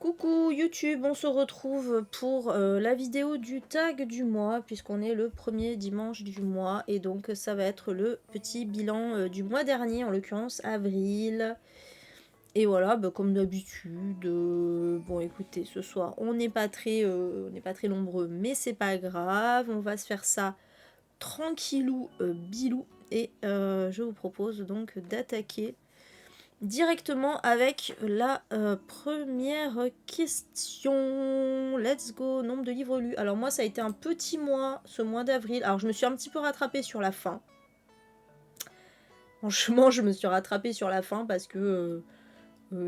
Coucou YouTube, on se retrouve pour la vidéo du tag du mois, puisqu'on est le premier dimanche du mois, et donc ça va être le petit bilan du mois dernier, en l'occurrence avril. Et voilà, bah, comme d'habitude, bon écoutez, ce soir on n'est pas très nombreux, mais c'est pas grave, on va se faire ça tranquillou bilou, et je vous propose donc d'attaquer directement avec la première question. Let's go. Nombre de livres lus. Alors moi ça a été un petit mois, ce mois d'avril. Alors je me suis un petit peu rattrapée sur la fin. Franchement je me suis rattrapée sur la fin parce que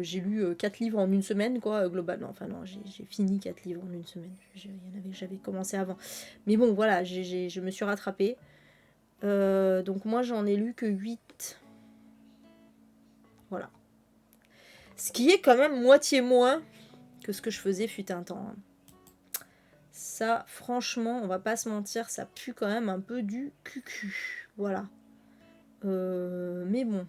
j'ai lu 4 livres en une semaine quoi, globalement. Enfin non, j'ai fini 4 livres en une semaine. Il y en avait que j'avais commencé avant. Mais bon voilà, je me suis rattrapée. Donc moi j'en ai lu que 8. Voilà. Ce qui est quand même moitié moins que ce que je faisais fut un temps. Ça, franchement, on va pas se mentir, ça pue quand même un peu du cucu. Voilà. Mais bon.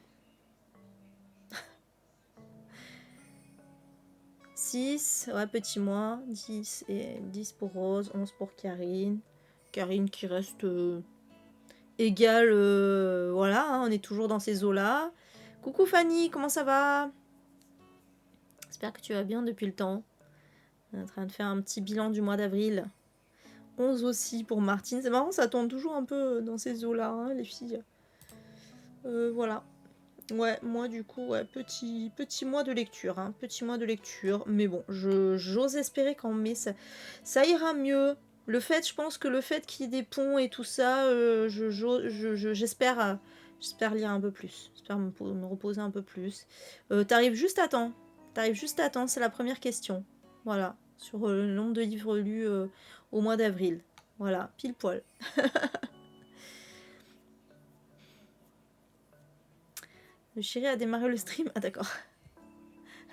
6, ouais, petit mois. 10 et 10 pour Rose, 11 pour Karine. Karine qui reste égale. Voilà, hein, on est toujours dans ces eaux-là. Coucou Fanny, comment ça va? J'espère que tu vas bien depuis le temps. On est en train de faire un petit bilan du mois d'avril. 11 aussi pour Martine. C'est marrant, ça tourne toujours un peu dans ces eaux-là, hein, les filles. Voilà. Ouais, moi du coup, ouais, petit mois de lecture, hein, petit mois de lecture. Mais bon, j'ose espérer qu'en mai, ça ira mieux. Le fait, je pense que le fait qu'il y ait des ponts et tout ça, j'espère lire un peu plus. J'espère me reposer un peu plus. T'arrives juste à temps. T'arrives juste à temps, c'est la première question. Voilà, sur le nombre de livres lus au mois d'avril. Voilà, pile poil. Le chéri a démarré le stream. Ah d'accord.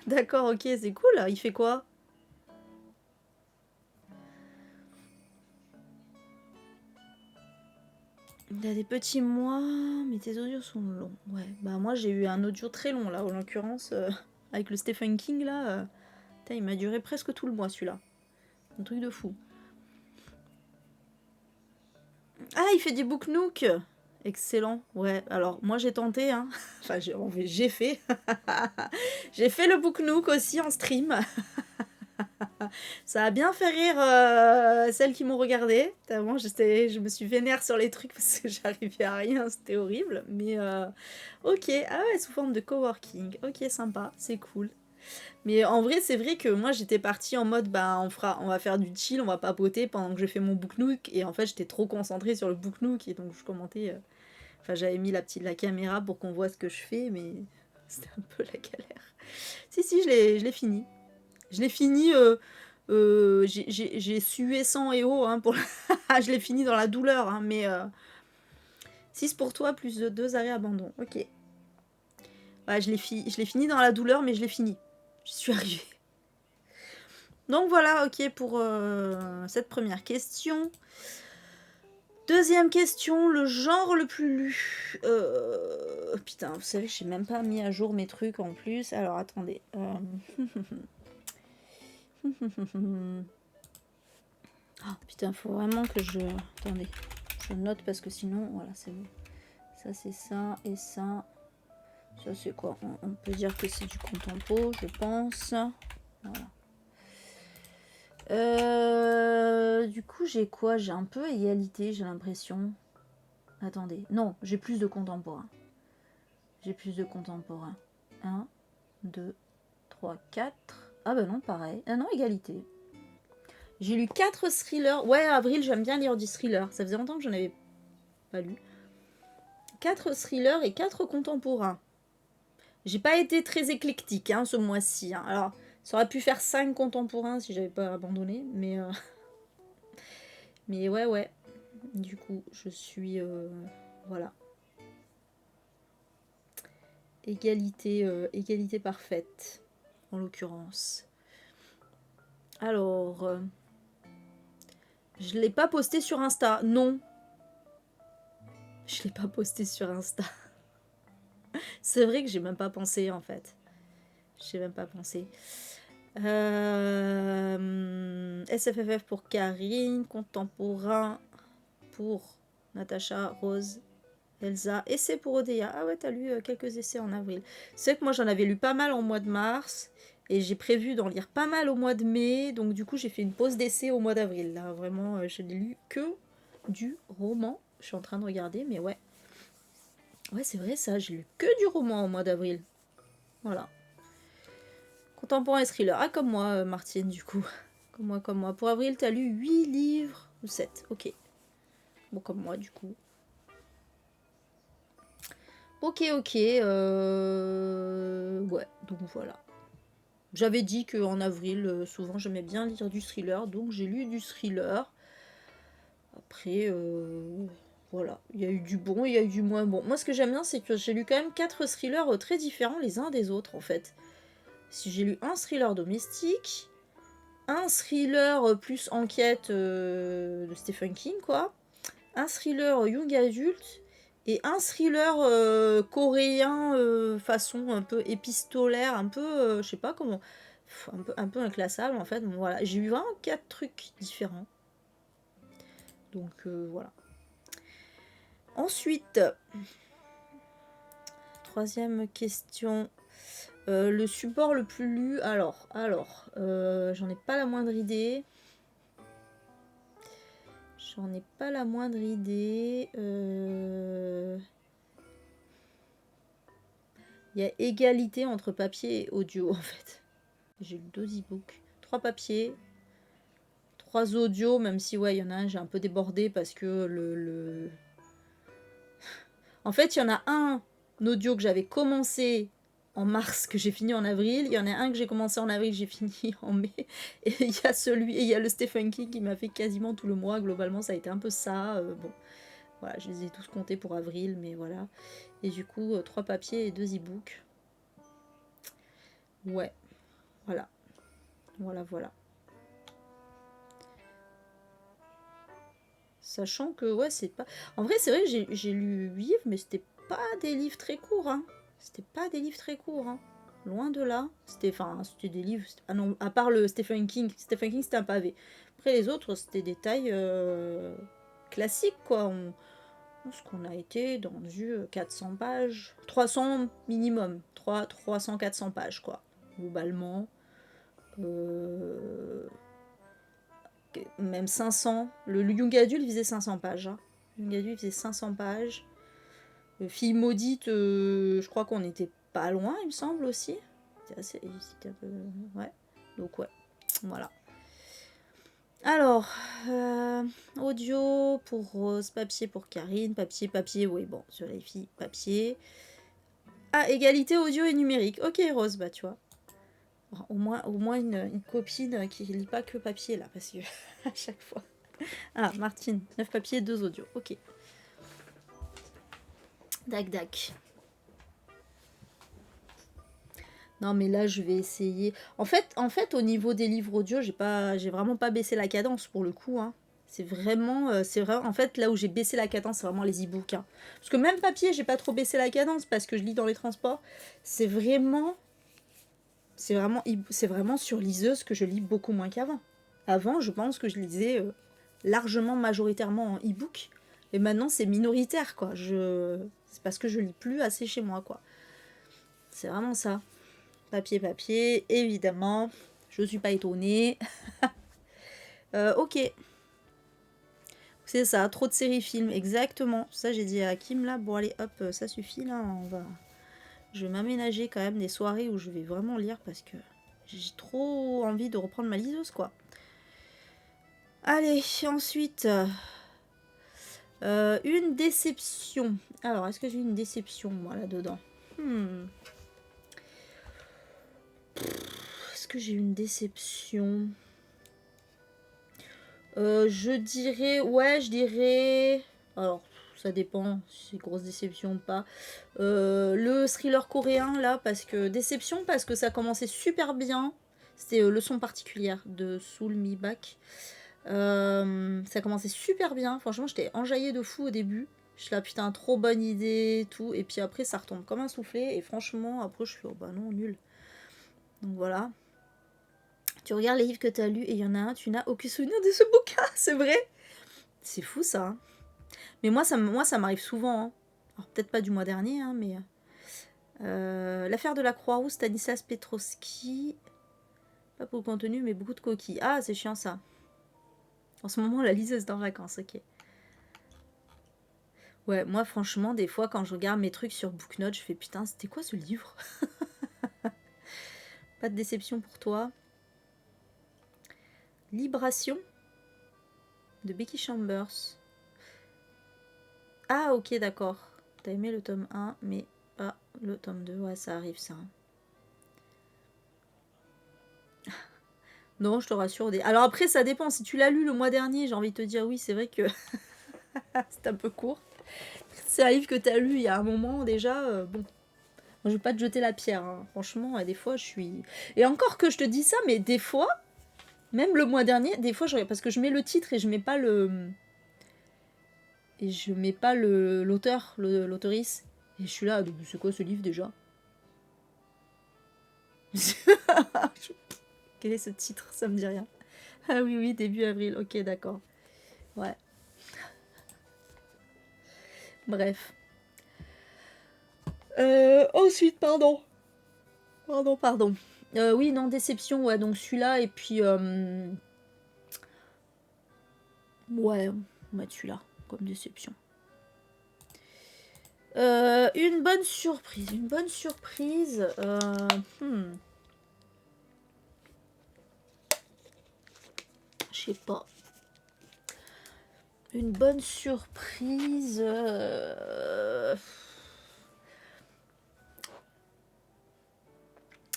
D'accord, ok, c'est cool. Il fait quoi? Il a des petits mois, mais tes audios sont longs. Ouais, bah moi j'ai eu un audio très long là, en l'occurrence, avec le Stephen King là. Il m'a duré presque tout le mois celui-là. Un truc de fou. Ah, il fait des book nook. Excellent. Ouais, alors moi j'ai tenté, hein. Enfin, j'ai fait. J'ai fait le book nook aussi en stream. Ça a bien fait rire celles qui m'ont regardé. Tellement je me suis vénère sur les trucs parce que j'arrivais à rien, c'était horrible. Mais ok, ah ouais, sous forme de coworking. Ok, sympa, c'est cool. Mais en vrai, c'est vrai que moi j'étais partie en mode bah on va faire du chill, on va papoter pendant que je fais mon book nook. Et en fait, j'étais trop concentrée sur le book nook et donc je commentais. Enfin, j'avais mis la caméra pour qu'on voit ce que je fais, mais c'était un peu la galère. Si, je l'ai fini. Je l'ai fini. J'ai sué sang et eau hein, pour je l'ai fini dans la douleur, hein, mais 6 pour toi, plus 2 arrêts abandon. Ok. Ouais, je l'ai fini dans la douleur, mais je l'ai fini. J'y suis arrivée. Donc voilà, ok pour cette première question. Deuxième question, le genre le plus lu. Putain, vous savez, j'ai même pas mis à jour mes trucs en plus. Alors attendez. Oh putain, faut vraiment que je... Attendez, je note parce que sinon, voilà, c'est bon. Ça, c'est ça, et ça... Ça, c'est quoi? On peut dire que c'est du contempo, je pense. Voilà. Du coup, j'ai quoi? J'ai un peu égalité, j'ai l'impression. Attendez, non, j'ai plus de contemporain. J'ai plus de contemporain. 1, 2, 3, 4. Ah bah non, pareil. Ah non, égalité. J'ai lu 4 thrillers. Ouais, avril, j'aime bien lire du thriller. Ça faisait longtemps que j'en avais pas lu. 4 thrillers et 4 contemporains. J'ai pas été très éclectique hein, ce mois-ci. Hein. Alors, ça aurait pu faire 5 contemporains si j'avais pas abandonné. Mais, mais ouais. Du coup, je suis... voilà. Égalité parfaite, en l'occurrence. Alors... je l'ai pas posté sur Insta. Non. Je l'ai pas posté sur Insta. C'est vrai que j'ai même pas pensé, en fait. J'ai même pas pensé. SFFF pour Karine, contemporain pour Natacha, Rose, Elsa, essai pour Odeya. Ah ouais, t'as lu quelques essais en avril. C'est vrai que moi j'en avais lu pas mal en mois de mars et j'ai prévu d'en lire pas mal au mois de mai, donc du coup j'ai fait une pause d'essai au mois d'avril. Là vraiment, je n'ai lu que du roman. Je suis en train de regarder, mais ouais. Ouais, c'est vrai ça, j'ai lu que du roman au mois d'avril. Voilà. Contemporain et thriller. Ah, comme moi, Martine, du coup. Comme moi. Pour avril, t'as lu 8 livres ou 7. Ok. Bon, comme moi, du coup. Ok, ok. Ouais, donc voilà. J'avais dit qu'en avril, souvent, j'aimais bien lire du thriller. Donc, j'ai lu du thriller. Après, voilà. Il y a eu du bon, il y a eu du moins bon. Moi, ce que j'aime bien, c'est que j'ai lu quand même 4 thrillers très différents les uns des autres, en fait. Si j'ai lu un thriller domestique, un thriller plus enquête de Stephen King, quoi. Un thriller young adulte et un thriller coréen façon un peu épistolaire, un peu, je sais pas comment, un peu inclassable en fait. Bon, voilà, j'ai eu vraiment 4 trucs différents. Donc voilà. Ensuite, troisième question. Le support le plus lu, alors, j'en ai pas la moindre idée. J'en ai pas la moindre idée. Il y a égalité entre papier et audio en fait. J'ai lu 2 e-books, 3 papiers, 3 audios, même si ouais, il y en a un, j'ai un peu débordé parce que le... En fait, il y en a un audio que j'avais commencé en mars, que j'ai fini en avril. Il y en a un que j'ai commencé en avril, j'ai fini en mai. Et il y a celui, et il y a le Stephen King qui m'a fait quasiment tout le mois. Globalement, ça a été un peu ça. Bon, voilà, je les ai tous comptés pour avril, mais voilà. Et du coup, 3 papiers et 2 e-books. Ouais, voilà. Voilà. Sachant que, ouais, c'est pas... En vrai, c'est vrai que j'ai lu 8 livres, mais c'était pas des livres très courts, hein. C'était pas des livres très courts, hein. Loin de là. C'était des livres... Ah non, à part le Stephen King. Stephen King, c'était un pavé. Après, les autres, c'était des tailles classiques, quoi. Ce qu'on a été dans du 400 pages. 300 minimum. 300-400 pages, quoi. Globalement. Même 500. Le Young Adult faisait 500 pages. Hein. Le Young Adult faisait 500 pages. Fille maudite, je crois qu'on était pas loin, il me semble aussi. C'était un peu... Ouais. Donc ouais, voilà. Alors, audio pour Rose, papier pour Karine, papier, oui, bon, sur les filles, papier. Ah, égalité audio et numérique. Ok, Rose, bah tu vois. Au moins une copine qui lit pas que papier, là, parce que à chaque fois... Ah, Martine, 9 papiers, 2 audios. Ok. Dac. Non, mais là, je vais essayer. En fait, au niveau des livres audio, j'ai vraiment pas baissé la cadence pour le coup. Hein. C'est vraiment. En fait, là où j'ai baissé la cadence, c'est vraiment les e-books. Hein. Parce que même papier, j'ai pas trop baissé la cadence parce que je lis dans les transports. C'est vraiment. C'est vraiment sur liseuse que je lis beaucoup moins qu'avant. Avant, je pense que je lisais largement, majoritairement en e-book. Et maintenant, c'est minoritaire, quoi. C'est parce que je lis plus assez chez moi, quoi. C'est vraiment ça. Papier, évidemment. Je suis pas étonnée. Ok. C'est ça, trop de séries films, exactement. Ça, j'ai dit à Kim, là, bon, allez, hop, ça suffit, là, Je vais m'aménager quand même des soirées où je vais vraiment lire parce que j'ai trop envie de reprendre ma liseuse, quoi. Allez, ensuite... une déception. Alors, est-ce que j'ai une déception, moi, là-dedans Est-ce que j'ai une déception je dirais... Alors, ça dépend si c'est grosse déception ou pas. Le thriller coréen, là, parce que ça commençait super bien. C'était Leçon particulière de Soul Me Back. Ça commençait super bien. Franchement, j'étais enjaillée de fou au début. Je suis là, putain, trop bonne idée, tout. Et puis après, ça retombe comme un soufflé. Et franchement, après, je fais, oh bah non, nul. Donc voilà. Tu regardes les livres que tu as lus et il y en a un, tu n'as aucun souvenir de ce bouquin, c'est vrai? C'est fou ça. Hein. Mais moi, ça m'arrive souvent. Hein. Alors peut-être pas du mois dernier, hein, mais... L'affaire de la Croix-Rouge, Stanislas Petrovski. Pas pour le contenu, mais beaucoup de coquilles. Ah, c'est chiant ça. En ce moment, la liseuse est en vacances, ok. Ouais, moi franchement, des fois, quand je regarde mes trucs sur Booknote, je fais putain, c'était quoi ce livre? Pas de déception pour toi. Libration de Becky Chambers. Ah, ok, d'accord. T'as aimé le tome 1, mais pas le tome 2. Ouais, ça arrive, ça. Non, je te rassure. Alors après, ça dépend. Si tu l'as lu le mois dernier, j'ai envie de te dire oui, c'est vrai que c'est un peu court. C'est un livre que tu as lu il y a un moment déjà. Bon, je vais pas te jeter la pierre. Hein. Franchement, des fois, je suis... Et encore que je te dis ça, mais des fois, même le mois dernier, des fois, parce que je mets le titre et je mets pas le... Et je mets pas l'auteur, l'autorice. Et je suis là, c'est quoi ce livre déjà? Quel est ce titre? Ça me dit rien. Ah oui, oui, début avril. Ok, d'accord. Ouais. Bref. Ensuite, pardon. Pardon. Oui, non, déception, ouais, donc celui-là, et puis... Ouais, on va mettre celui-là, comme déception. Une bonne surprise. Je sais pas. Une bonne surprise...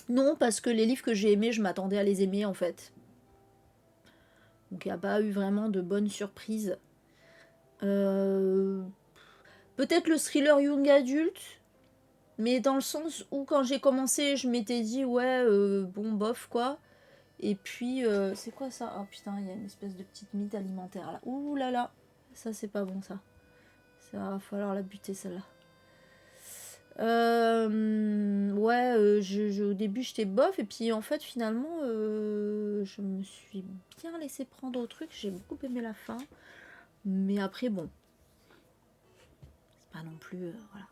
Non, parce que les livres que j'ai aimés, je m'attendais à les aimer, en fait. Donc, il n'y a pas eu vraiment de bonnes surprises. Peut-être le thriller young adulte, mais dans le sens où quand j'ai commencé, je m'étais dit, ouais, bon, bof, quoi. Et puis, c'est quoi ça? Oh putain, il y a une espèce de petite mythe alimentaire, là. Ouh là là, ça, c'est pas bon, ça. Ça va falloir la buter, celle-là. Ouais, au début j'étais bof et puis en fait finalement je me suis bien laissé prendre au truc, j'ai beaucoup aimé la fin, mais après bon, c'est pas non plus voilà.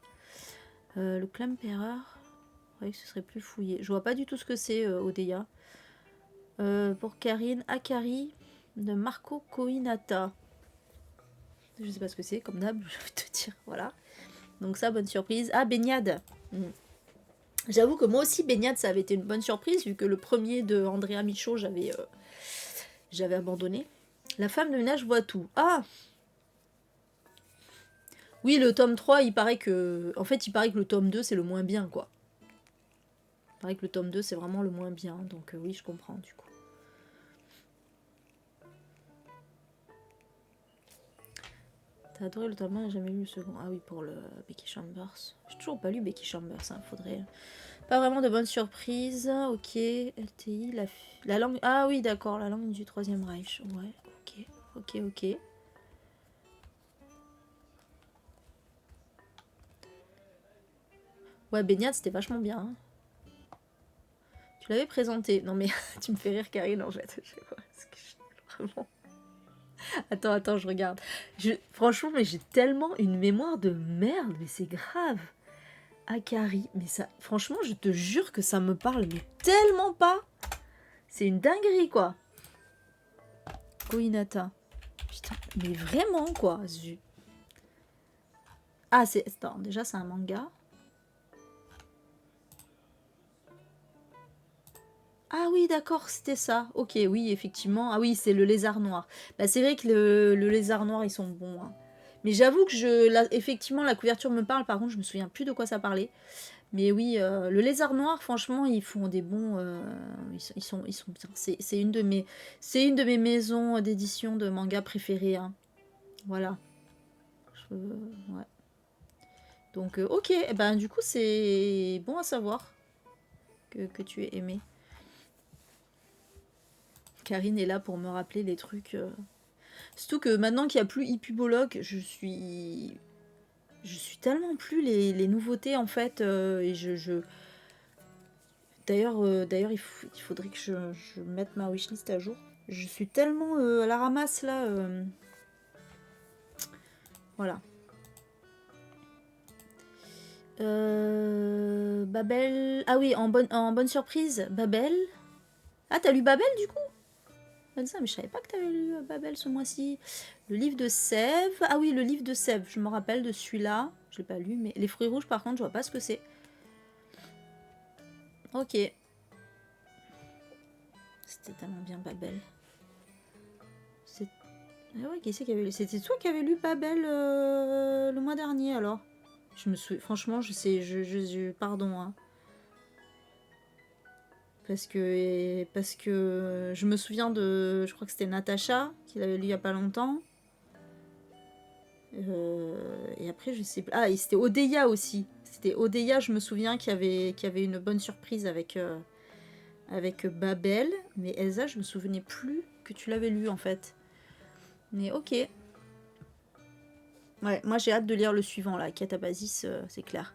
Le Clamperer, je croyais que ce serait plus fouillé. Je vois pas du tout ce que c'est Odeya. Pour Karine, Akari de Marco Koinata. Je sais pas ce que c'est, comme d'hab, j'ai envie de te dire, voilà. Donc ça, bonne surprise. Ah, Baignade. J'avoue que moi aussi, Baignade, ça avait été une bonne surprise, vu que le premier de Andrea Michaud, j'avais abandonné. La femme de ménage voit tout. Ah! Oui, le tome 3, il paraît que... En fait, il paraît que le tome 2, c'est le moins bien, quoi. Il paraît que le tome 2, c'est vraiment le moins bien. Donc oui, je comprends, du coup. T'as adoré le tome 1 et jamais lu le second. Ah oui, pour le Becky Chambers. J'ai toujours pas lu Becky Chambers, hein, faudrait... Pas vraiment de bonnes surprises. Ok, LTI, la langue... Ah oui, d'accord, la langue du Troisième Reich. Ouais, ok. Ouais, Baignade, c'était vachement bien. Hein. Tu l'avais présenté. Non mais, tu me fais rire, Karine, en fait. Je sais pas, vraiment... Attends, je regarde. Franchement, mais j'ai tellement une mémoire de merde, mais c'est grave. Akari, mais ça, franchement, je te jure que ça me parle, mais tellement pas. C'est une dinguerie, quoi. Koinata. Putain, mais vraiment, quoi. Ah, attends, déjà, c'est un manga. Ah oui, d'accord, c'était ça. Ok, oui, effectivement. Ah oui, c'est le lézard noir. Bah, c'est vrai que le lézard noir, ils sont bons. Hein. Mais j'avoue que effectivement, la couverture me parle. Par contre, je me souviens plus de quoi ça parlait. Mais oui, le lézard noir, franchement, ils font des bons... ils sont bien. C'est une de mes maisons d'édition de manga préférées. Hein. Voilà. Ouais. Donc, ok. Eh ben, du coup, c'est bon à savoir que tu es aimé. Karine est là pour me rappeler les trucs. Surtout que maintenant qu'il n'y a plus Hippubologue, je suis tellement plus les nouveautés en fait. Et D'ailleurs, il faudrait que je mette ma wishlist à jour. Je suis tellement à la ramasse là. Voilà. Babel. Ah oui, en bonne surprise, Babel. Ah, t'as lu Babel du coup? Ça, mais je savais pas que t'avais lu Babel ce mois-ci. Le livre de Sève. Ah oui, le livre de Sève. Je me rappelle de celui-là. Je l'ai pas lu, mais les fruits rouges, par contre, je vois pas ce que c'est. Ok. C'était tellement bien Babel. Ah ouais, qui c'est qui avait lu? C'était toi qui avais lu Babel le mois dernier alors. Je me souviens. Franchement, je sais. Pardon, hein. Parce que je me souviens de... Je crois que c'était Natacha qui l'avait lu il y a pas longtemps. Et après, je sais plus. Ah, et c'était Odeya aussi. C'était Odeya, je me souviens, qui avait une bonne surprise avec Babel. Mais Elsa, je me souvenais plus que tu l'avais lu en fait. Mais ok. Ouais, moi j'ai hâte de lire le suivant là. Catabasis, c'est clair.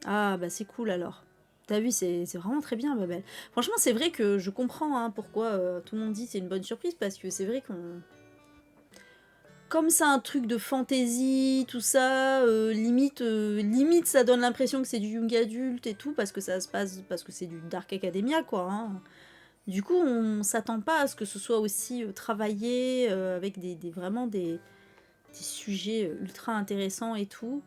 Ah, bah c'est cool alors. T'as vu, c'est vraiment très bien Babel. Franchement, c'est vrai que je comprends hein, pourquoi tout le monde dit c'est une bonne surprise. Parce que c'est vrai qu'on... Comme c'est un truc de fantasy, tout ça, limite ça donne l'impression que c'est du young adulte et tout, parce que ça se passe, parce que c'est du Dark Academia, quoi. Hein. Du coup, on s'attend pas à ce que ce soit aussi travaillé, avec vraiment des sujets ultra intéressants et tout.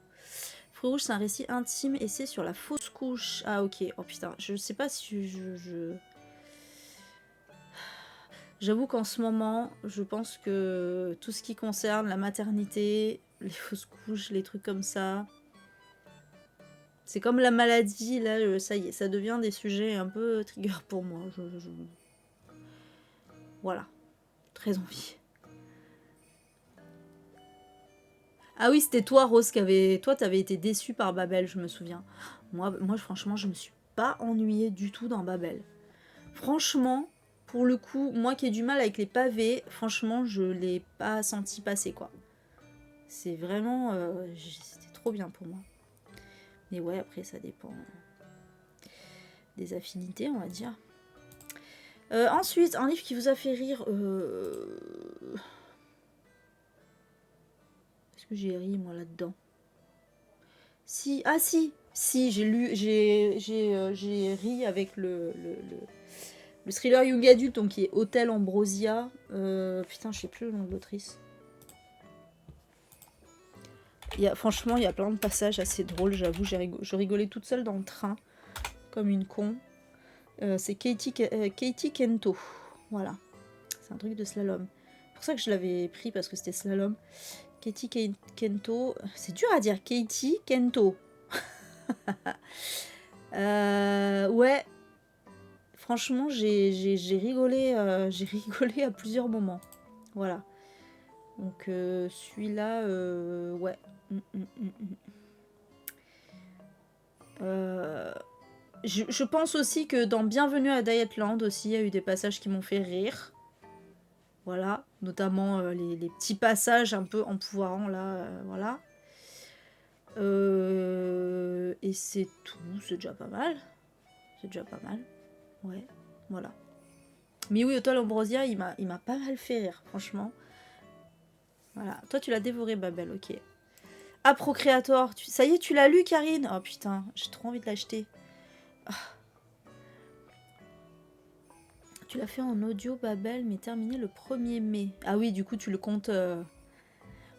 Fruits rouges, c'est un récit intime et c'est sur la fausse couche. Ah ok, oh putain, je sais pas si J'avoue qu'en ce moment, je pense que tout ce qui concerne la maternité, les fausses couches, les trucs comme ça, c'est comme la maladie, là, ça y est, ça devient des sujets un peu trigger pour moi. Voilà, très envie. Ah oui, c'était toi, Rose, toi, t'avais été déçue par Babel, je me souviens. Moi, franchement, je me suis pas ennuyée du tout dans Babel. Franchement, pour le coup, moi qui ai du mal avec les pavés, franchement, je l'ai pas senti passer, quoi. C'est vraiment... c'était trop bien pour moi. Mais ouais, après, ça dépend des affinités, on va dire. Ensuite, un livre qui vous a fait rire... Est-ce que j'ai ri, moi, là-dedans? Si, ah si, j'ai ri avec le thriller young adulte, donc qui est Hôtel Ambrosia. Putain, je sais plus le nom de l'autrice. Franchement, il y a plein de passages assez drôles, j'avoue. Je rigolais toute seule dans le train, comme une con. C'est Katie Kento. Voilà. C'est un truc de slalom. C'est pour ça que je l'avais pris, parce que c'était slalom. Katie Kento. C'est dur à dire. Katie Kento. Ouais. Franchement, j'ai rigolé, j'ai rigolé à plusieurs moments. Voilà. Donc celui-là, ouais. Je pense aussi que dans Bienvenue à Dietland aussi, il y a eu des passages qui m'ont fait rire. Voilà, notamment les petits passages un peu empouvoirants là, voilà. Et c'est tout, c'est déjà pas mal. C'est déjà pas mal. Ouais, voilà. Mais oui, Hôtel Ambrosia, il m'a pas mal fait rire, franchement. Voilà. Toi, tu l'as dévoré, Babel, ok. Ah, Procreator, ça y est, tu l'as lu, Karine? Oh putain, j'ai trop envie de l'acheter. Ah. Tu l'as fait en audio, Babel, mais terminé le 1er mai. Ah oui, du coup, tu le comptes...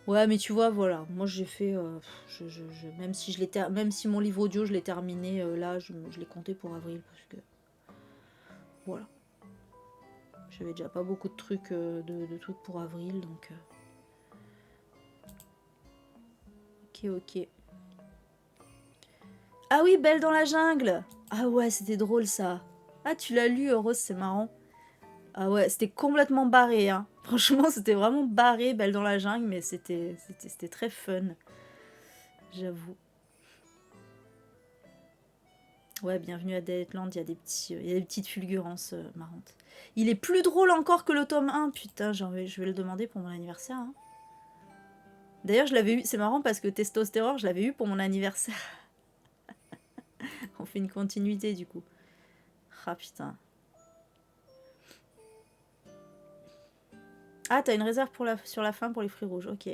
Ouais, mais tu vois, voilà. Moi, j'ai fait... même si mon livre audio, je l'ai terminé, là, je l'ai compté pour avril, parce que... Voilà. J'avais déjà pas beaucoup de trucs, de trucs pour avril, donc... Ok. Ah oui, Belle dans la jungle. Ah ouais, c'était drôle, ça. Ah, tu l'as lu, Rose, c'est marrant. Ah ouais, c'était complètement barré, hein. Franchement, c'était vraiment barré, Belle dans la jungle, mais c'était très fun. J'avoue. Ouais, Bienvenue à Deadland, il y a des petites fulgurances marrantes. Il est plus drôle encore que le tome 1, putain, je vais le demander pour mon anniversaire. Hein. D'ailleurs, je l'avais eu, c'est marrant parce que Testostérore, je l'avais eu pour mon anniversaire. On fait une continuité du coup. Ah putain. Ah, t'as une réserve pour sur la fin pour les fruits rouges, ok.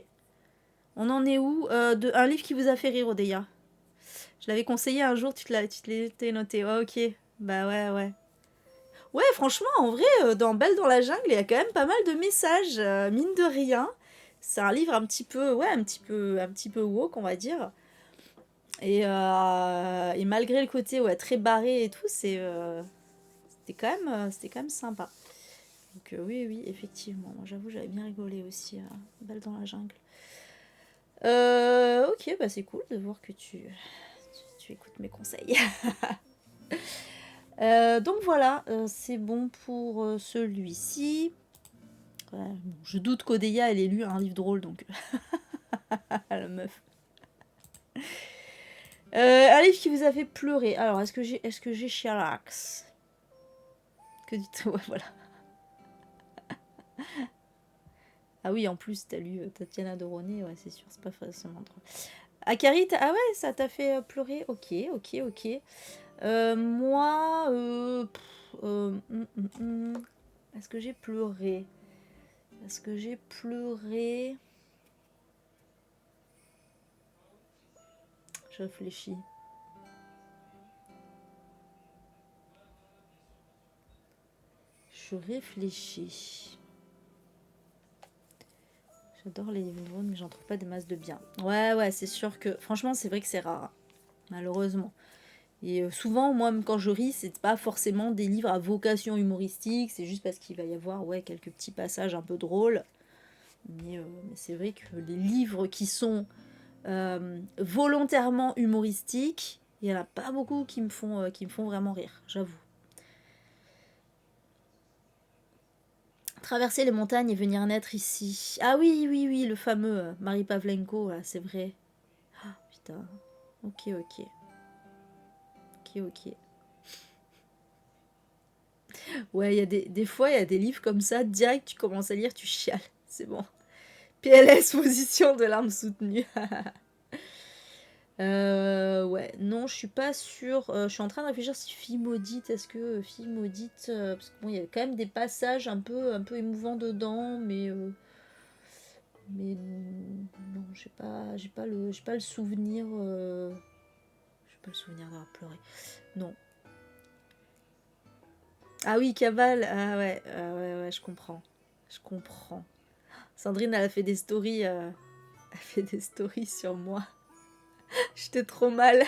On en est où un livre qui vous a fait rire, Odeya. Je l'avais conseillé un jour, tu te l'étais noté. Ouais, ok. Bah ouais, ouais. Ouais, franchement, en vrai, dans Belle dans la jungle, il y a quand même pas mal de messages, mine de rien. C'est un livre un petit peu, ouais, un petit peu woke, on va dire. Et malgré le côté ouais, très barré et tout, c'était quand même sympa. Donc oui, oui, effectivement. Moi, j'avoue, j'avais bien rigolé aussi à Belle dans la jungle. Ok, bah c'est cool de voir que tu écoutes mes conseils. Donc voilà, c'est bon pour celui-ci. Ouais, bon, je doute qu'Odeya elle ait lu un livre drôle, donc la meuf. Un livre qui vous a fait pleurer. Alors, est-ce que j'ai Chialax? Que du tout, ouais, voilà. Ah oui, en plus, t'as lu Tatiana Doroné, ouais, c'est sûr, c'est pas forcément drôle. Akari, ah ouais, ça t'a fait pleurer? Ok, ok, ok. Moi, est-ce que j'ai pleuré? Est-ce que j'ai pleuré? Je réfléchis. Je réfléchis. J'adore les livres drôles, mais j'en trouve pas des masses de bien. Ouais, ouais, c'est sûr que... Franchement, c'est vrai que c'est rare, malheureusement. Et souvent, moi, même quand je ris, c'est pas forcément des livres à vocation humoristique, c'est juste parce qu'il va y avoir ouais, quelques petits passages un peu drôles. Mais c'est vrai que les livres qui sont volontairement humoristiques, il n'y en a pas beaucoup qui me font vraiment rire, j'avoue. Traverser les montagnes et venir naître ici. Ah oui, oui, oui, le fameux Marie Pavlenko, là, c'est vrai. Ah, putain. Ok, ok. Ok, ok. Ouais, il y a des fois, il y a des livres comme ça, direct, tu commences à lire, tu chiales. C'est bon. PLS, position de larmes soutenues. Ouais, non, je suis pas sûre. Je suis en train de réfléchir si Fille maudite, est-ce que Fille maudite, parce que bon, il y a quand même des passages un peu émouvants dedans, mais non, j'ai pas le souvenir, j'ai pas le souvenir d'avoir pleuré. Non. Ah oui, Cabal, ah ouais, ouais, ouais, je comprends. Sandrine, elle a fait des stories, elle fait des stories sur moi. J'étais trop mal.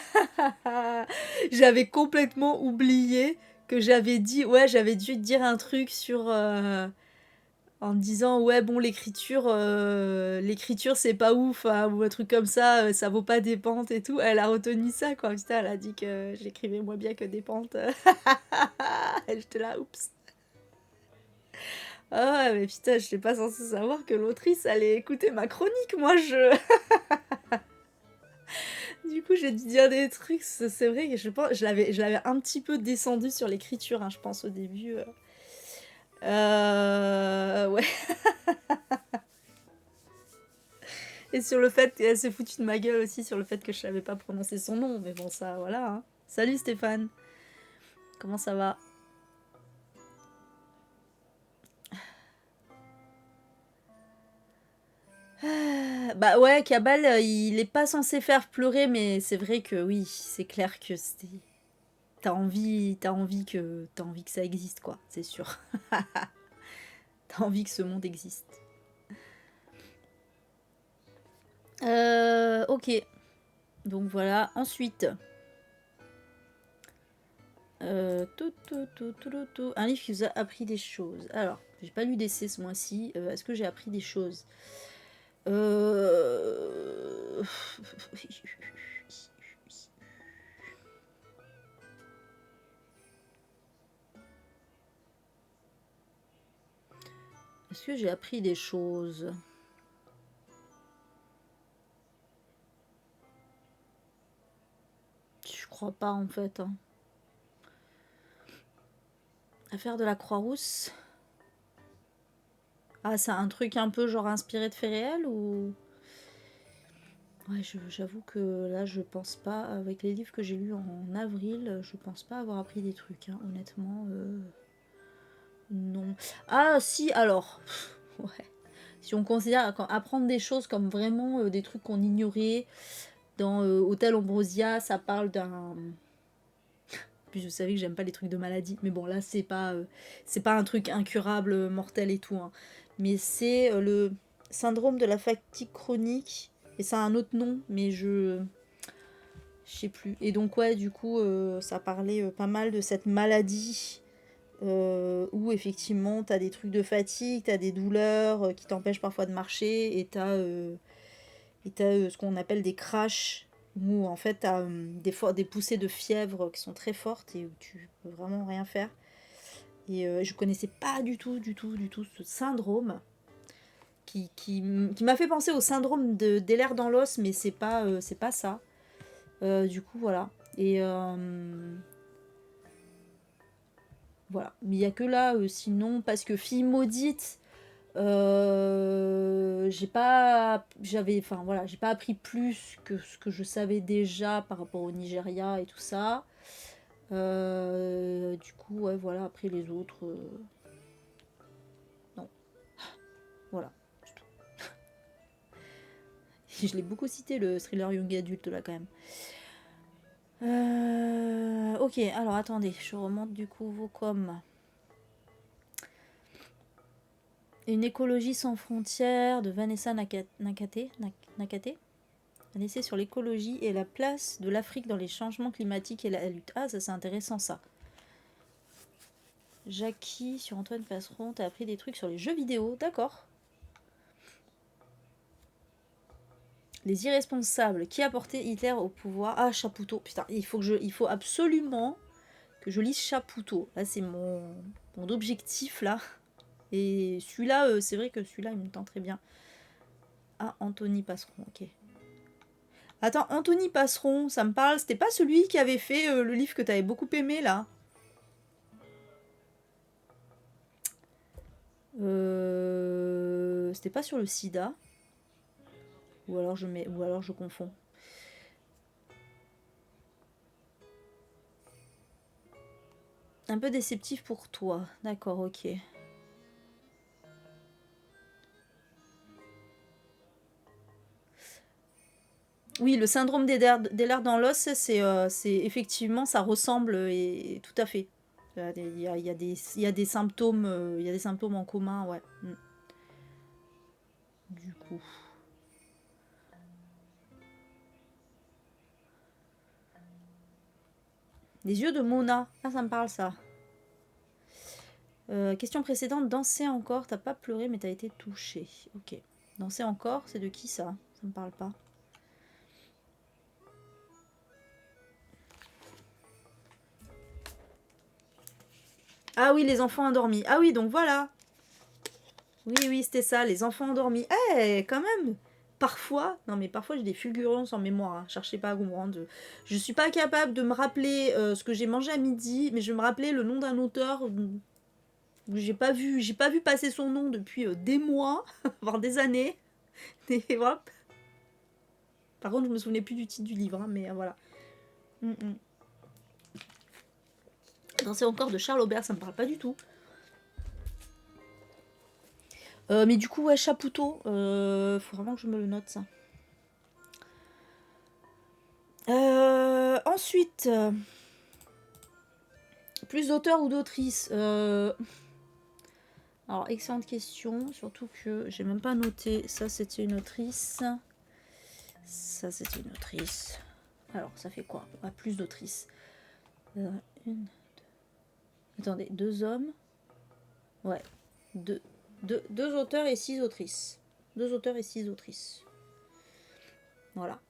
J'avais complètement oublié que j'avais dit, ouais, j'avais dû dire un truc sur, en disant, ouais, bon, l'écriture c'est pas ouf, hein, ou un truc comme ça vaut pas des pentes et tout. Elle a retenu ça, quoi. Putain, elle a dit que j'écrivais moins bien que des pentes. J'étais là, oups. Ah ouais, mais putain, je n'étais pas censée savoir que l'autrice allait écouter ma chronique, moi je... Du coup, j'ai dû dire des trucs, c'est vrai que je pense, je l'avais un petit peu descendu sur l'écriture, hein, je pense, au début. Ouais. Et sur le fait qu'elle s'est foutue de ma gueule aussi, sur le fait que je savais pas prononcer son nom, mais bon, ça, voilà. Hein. Salut Stéphane, comment ça va? Bah ouais, Cabal, il est pas censé faire pleurer, mais c'est vrai que oui, c'est clair que c'était... t'as envie que ça existe, quoi, c'est sûr. T'as envie que ce monde existe. Ok. Donc voilà. Ensuite. Un livre qui vous a appris des choses. Alors, j'ai pas lu d'essai ce mois-ci. Est-ce que j'ai appris des choses euh... Est-ce que j'ai appris des choses? Je crois pas en fait. Hein. À faire de la Croix-Rousse. Ah, c'est un truc un peu genre inspiré de faits réels ou... Ouais, j'avoue que là, je pense pas, avec les livres que j'ai lus en avril, je pense pas avoir appris des trucs, hein, honnêtement. Non. Ah, si, alors. Ouais. Si on considère apprendre des choses comme vraiment des trucs qu'on ignorait, dans Hôtel Ambrosia, ça parle d'un. Puis je savais que j'aime pas les trucs de maladie, mais bon, là, c'est pas un truc incurable, mortel et tout, hein. Mais c'est le syndrome de la fatigue chronique, et ça a un autre nom, mais je sais plus. Et donc, ouais, du coup, ça parlait pas mal de cette maladie où effectivement, t'as des trucs de fatigue, t'as des douleurs qui t'empêchent parfois de marcher, et t'as ce qu'on appelle des crashs, où en fait, t'as des poussées de fièvre qui sont très fortes et où tu peux vraiment rien faire. Et je connaissais pas du tout ce syndrome qui m'a fait penser au syndrome des lers dans l'os, mais c'est pas ça. Du coup, voilà. Et voilà. Mais il y a que là, sinon, parce que fille maudite, j'ai pas appris plus que ce que je savais déjà par rapport au Nigeria et tout ça. Du coup, ouais, voilà. Après les autres, non, voilà. Je l'ai beaucoup cité le thriller young adulte là quand même. Ok, alors attendez, je remonte du coup vos coms. Une écologie sans frontières de Vanessa Nakate. Un essai sur l'écologie et la place de l'Afrique dans les changements climatiques et la lutte. Ah, ça c'est intéressant ça. Jackie sur Antoine Passeron, t'as appris des trucs sur les jeux vidéo, d'accord. Les irresponsables, qui a porté Hitler au pouvoir? Ah, Chapoutot, putain, il faut absolument que je lise Chapoutot. Là, c'est mon objectif là. Et celui-là, c'est vrai que celui-là, il me tente très bien. Ah, Anthony Passeron, ok. Attends, Anthony Passeron, ça me parle. C'était pas celui qui avait fait le livre que t'avais beaucoup aimé là? C'était pas sur le sida? Ou alors je confonds. Un peu déceptif pour toi. D'accord, ok. Oui, le syndrome des lers dans l'os, c'est effectivement, ça ressemble et tout à fait. Il y a des symptômes, il y a des symptômes en commun, ouais. Du coup. Les yeux de Mona. Ah, ça me parle ça. Question précédente, danser encore, t'as pas pleuré mais t'as été touché. Ok. Danser encore, c'est de qui ça? Ça me parle pas. Ah oui, les enfants endormis. Ah oui, donc voilà. Oui, oui, c'était ça, les enfants endormis. Eh, quand même. Parfois, non mais parfois j'ai des fulgurances en mémoire, hein. Cherchez pas à comprendre. Je suis pas capable de me rappeler ce que j'ai mangé à midi, mais je vais me rappeler le nom d'un auteur où j'ai pas vu passer son nom depuis des mois, voire des années. Et voilà. Par contre, je me souvenais plus du titre du livre, hein, mais voilà. Danser encore de Charles Aubert, ça me parle pas du tout. Mais du coup, ouais, Chapoutot, faut vraiment que je me le note ça. Ensuite, plus d'auteurs ou d'autrices. Alors, excellente question, surtout que j'ai même pas noté. Ça, c'était une autrice. Ça, c'était une autrice. Alors, ça fait quoi? Ah, plus d'autrices. Une, deux. Attendez, deux hommes. Ouais, deux auteurs et 6 autrices. 2 auteurs et 6 autrices. Voilà.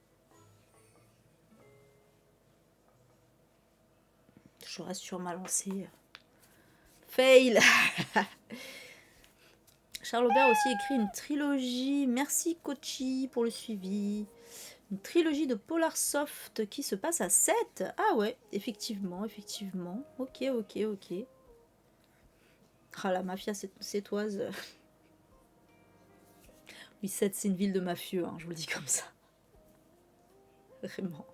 Je reste sur ma lancée. Fail. Charles Aubert a aussi écrit une trilogie. Merci Kochi pour le suivi. Une trilogie de Polar Soft qui se passe à 7. Ah ouais, effectivement. Ok. Ah, la mafia sétoise. Oui, 7, c'est une ville de mafieux, hein, je vous le dis comme ça. Vraiment.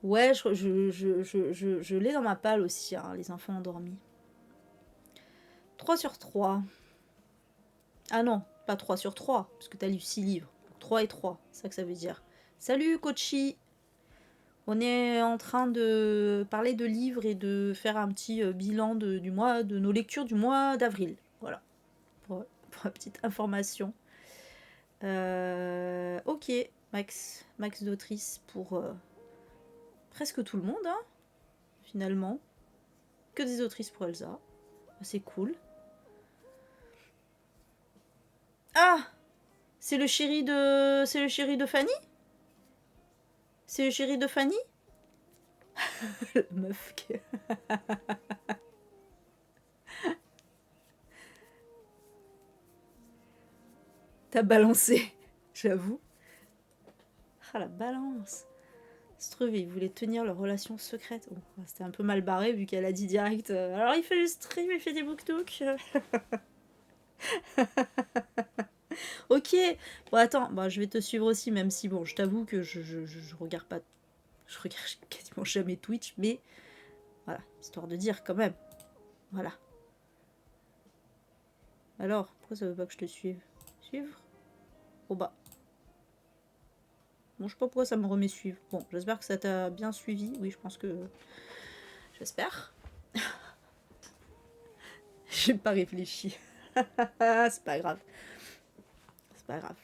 Ouais, je l'ai dans ma palle aussi, hein, les enfants endormis. 3 sur 3. Ah non, pas 3 sur 3, parce que t'as lu 6 livres. 3 et 3, c'est ça que ça veut dire. Salut Kochi. On est en train de parler de livres et de faire un petit bilan du mois, de nos lectures du mois d'avril. Voilà, pour la petite information. Ok, max d'autrices pour presque tout le monde, hein, finalement. Que des autrices pour Elsa. C'est cool. Ah, c'est le chéri de Fanny. C'est le chéri de Fanny. Meuf. T'as balancé, j'avoue. Ah, la balance. Se trouve, ils voulaient tenir leur relation secrète. Oh, c'était un peu mal barré vu qu'elle a dit direct. Alors il fait le stream, il fait des booktalks. Ok. Bon attends, bah, je vais te suivre aussi, même si bon, je t'avoue que je regarde pas. Je regarde quasiment jamais Twitch, mais voilà, histoire de dire quand même. Voilà. Alors, pourquoi ça veut pas que je te suive? Suivre? Oh bah. Bon, je sais pas pourquoi ça me remet suivre. Bon, j'espère que ça t'a bien suivi. Oui, je pense que. J'espère. J'ai pas réfléchi. C'est pas grave. C'est pas grave.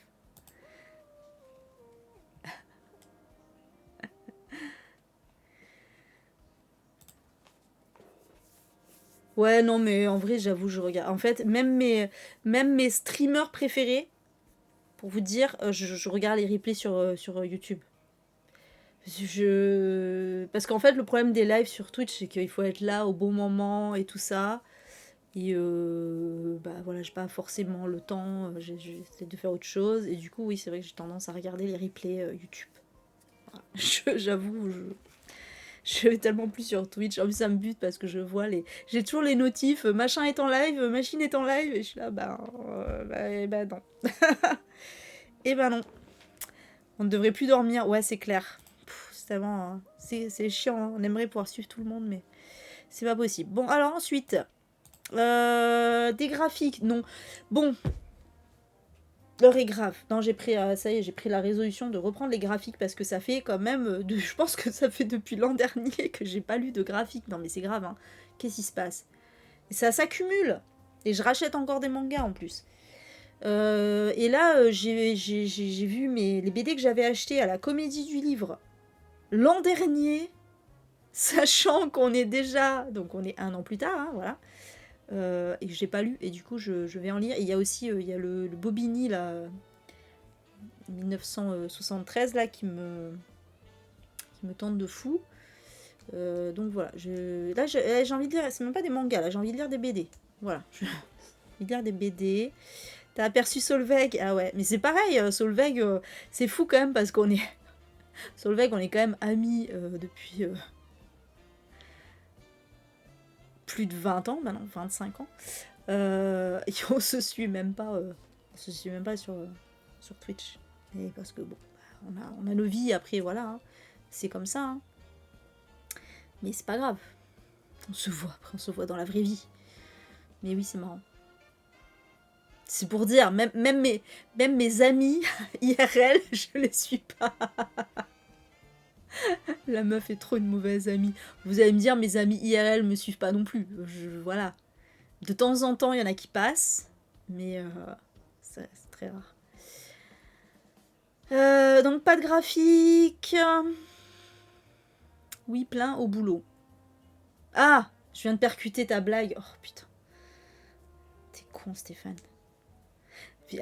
Ouais, non, mais en vrai, j'avoue, je regarde. En fait, même mes streamers préférés, pour vous dire, je regarde les replays sur YouTube. Parce qu'en fait, le problème des lives sur Twitch, c'est qu'il faut être là au bon moment et tout ça. Et bah voilà, j'ai pas forcément le temps, j'essaie de faire autre chose. Et du coup, oui, c'est vrai que j'ai tendance à regarder les replays YouTube. Voilà. J'avoue, je vais tellement plus sur Twitch. En plus, ça me bute parce que je vois les. J'ai toujours les notifs, machin est en live, machine est en live, et je suis là, bah non. Et ben non. On ne devrait plus dormir, ouais, c'est clair. C'est tellement. Hein. C'est chiant, hein. On aimerait pouvoir suivre tout le monde, mais c'est pas possible. Bon, alors ensuite. Des graphiques, non. Bon. L'heure est grave. Non, j'ai pris, ça y est, j'ai pris la résolution de reprendre les graphiques parce que ça fait quand même, je pense que ça fait depuis l'an dernier que j'ai pas lu de graphiques. Non mais c'est grave, hein. Qu'est-ce qui se passe? Et ça s'accumule. Et je rachète encore des mangas en plus. Et là, j'ai vu les BD que j'avais achetés à la Comédie du Livre l'an dernier, sachant qu'on est déjà, donc on est un an plus tard, hein, voilà. Et que j'ai pas lu, et du coup je vais en lire. Et il y a aussi il y a le Bobigny là, 1973 là qui me tente de fou. Donc voilà, là j'ai envie de lire, c'est même pas des mangas là, j'ai envie de lire des BD. Voilà, j'ai envie de lire des BD. T'as aperçu Solveig? Ah ouais, mais c'est pareil, Solveig, c'est fou quand même parce qu'on est Solveig, on est quand même amis depuis plus de 20 ans maintenant, 25 ans. Et on se suit même pas, sur Twitch. Et parce que bon, on a nos vies après, voilà, hein. C'est comme ça. Hein. Mais c'est pas grave. On se voit, après on se voit dans la vraie vie. Mais oui, c'est marrant. C'est pour dire, même mes amis IRL, je les suis pas. La meuf est trop une mauvaise amie. Vous allez me dire, mes amis IRL me suivent pas non plus. Voilà. De temps en temps, il y en a qui passent, mais c'est très rare. Donc pas de graphique. Oui, plein au boulot. Ah, je viens de percuter ta blague. Oh putain. T'es con, Stéphane. Puis,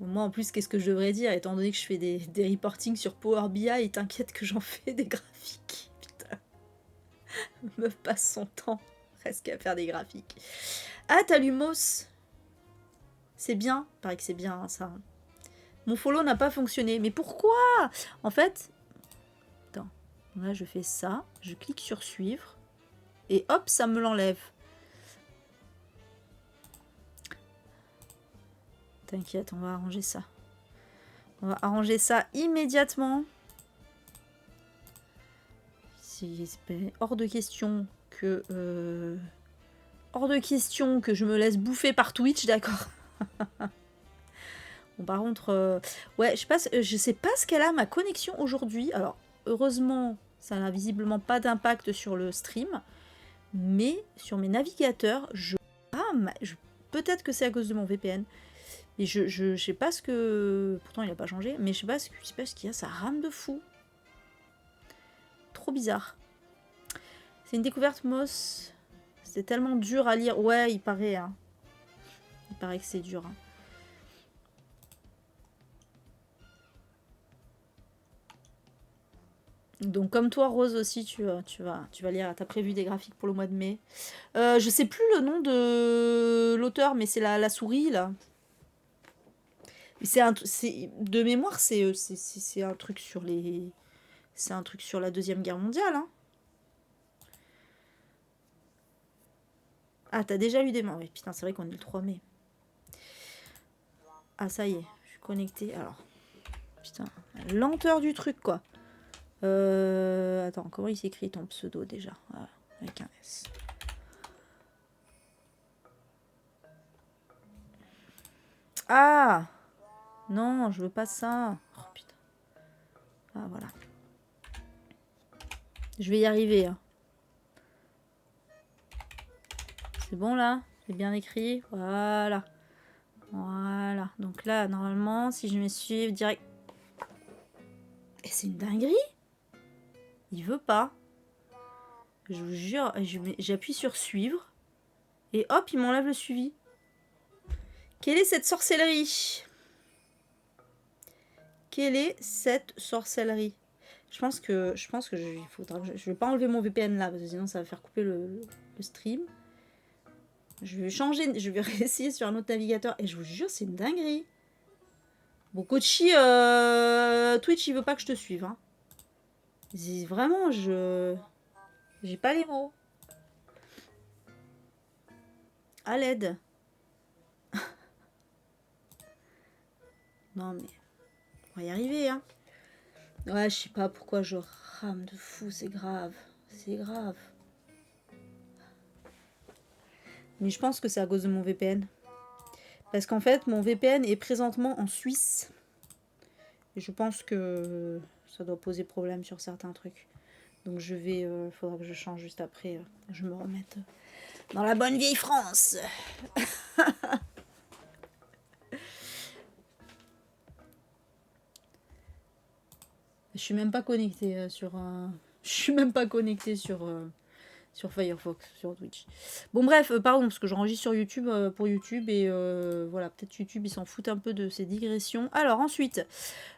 moi en plus, qu'est-ce que je devrais dire, étant donné que je fais des reportings sur Power BI, et t'inquiète que j'en fais des graphiques. Putain. Meuf passe son temps presque à faire des graphiques. Ah, t'as lu Moss. C'est bien. Paraît que c'est bien, hein, ça. Mon follow n'a pas fonctionné. Mais pourquoi? En fait... Attends. Là, je fais ça. Je clique sur suivre. Et hop, ça me l'enlève. T'inquiète, on va arranger ça. On va arranger ça immédiatement. C'est hors de question que... hors de question que je me laisse bouffer par Twitch, d'accord. Bon, par contre... ouais, je sais pas ce qu'elle a, ma connexion aujourd'hui. Alors, heureusement, ça n'a visiblement pas d'impact sur le stream. Mais sur mes navigateurs, peut-être que c'est à cause de mon VPN. Et je sais pas ce que... Pourtant, il n'a pas changé. Mais je sais pas ce qu'il y a. Ça rame de fou. Trop bizarre. C'est une découverte, Moss. C'est tellement dur à lire. Ouais, il paraît. Hein. Il paraît que c'est dur. Hein. Donc comme toi, Rose aussi, tu vas lire. T'as prévu des graphiques pour le mois de mai. Je sais plus le nom de l'auteur, mais c'est la souris là. De mémoire, c'est un truc sur les. C'est un truc sur la Deuxième Guerre mondiale. Hein. Ah, t'as déjà lu des mains. Oui, putain, c'est vrai qu'on est le 3 mai. Ah, ça y est, je suis connectée. Alors, putain, lenteur du truc, quoi. Attends, comment il s'écrit ton pseudo déjà? Voilà, avec un S. Ah! Non, je veux pas ça. Oh putain. Ah, voilà. Je vais y arriver. Hein. C'est bon là? C'est bien écrit? Voilà. Voilà. Donc là, normalement, si je me suis direct. Et c'est une dinguerie! Il veut pas. Je vous jure, j'appuie sur suivre. Et hop, il m'enlève le suivi. Quelle est cette sorcellerie? Quelle est cette sorcellerie? Je pense que il faudra. Je vais pas enlever mon VPN là, parce que sinon ça va faire couper le stream. Je vais changer, je vais réessayer sur un autre navigateur. Et je vous jure, c'est une dinguerie. Bon, Kochi, Twitch, il veut pas que je te suive. Hein. Vraiment, j'ai pas les mots. À l'aide. Non mais, on va y arriver, hein. Ouais, je sais pas pourquoi je rame de fou, c'est grave. C'est grave. Mais je pense que c'est à cause de mon VPN. Parce qu'en fait, mon VPN est présentement en Suisse. Et je pense que ça doit poser problème sur certains trucs. Donc je vais... Il faudra que je change juste après. Je me remette dans la bonne vieille France. Je suis même pas connectée sur... Je suis même pas connectée sur Firefox, sur Twitch. Bon bref, pardon, parce que j'enregistre sur YouTube pour YouTube et voilà, peut-être YouTube, ils s'en foutent un peu de ces digressions. Alors ensuite,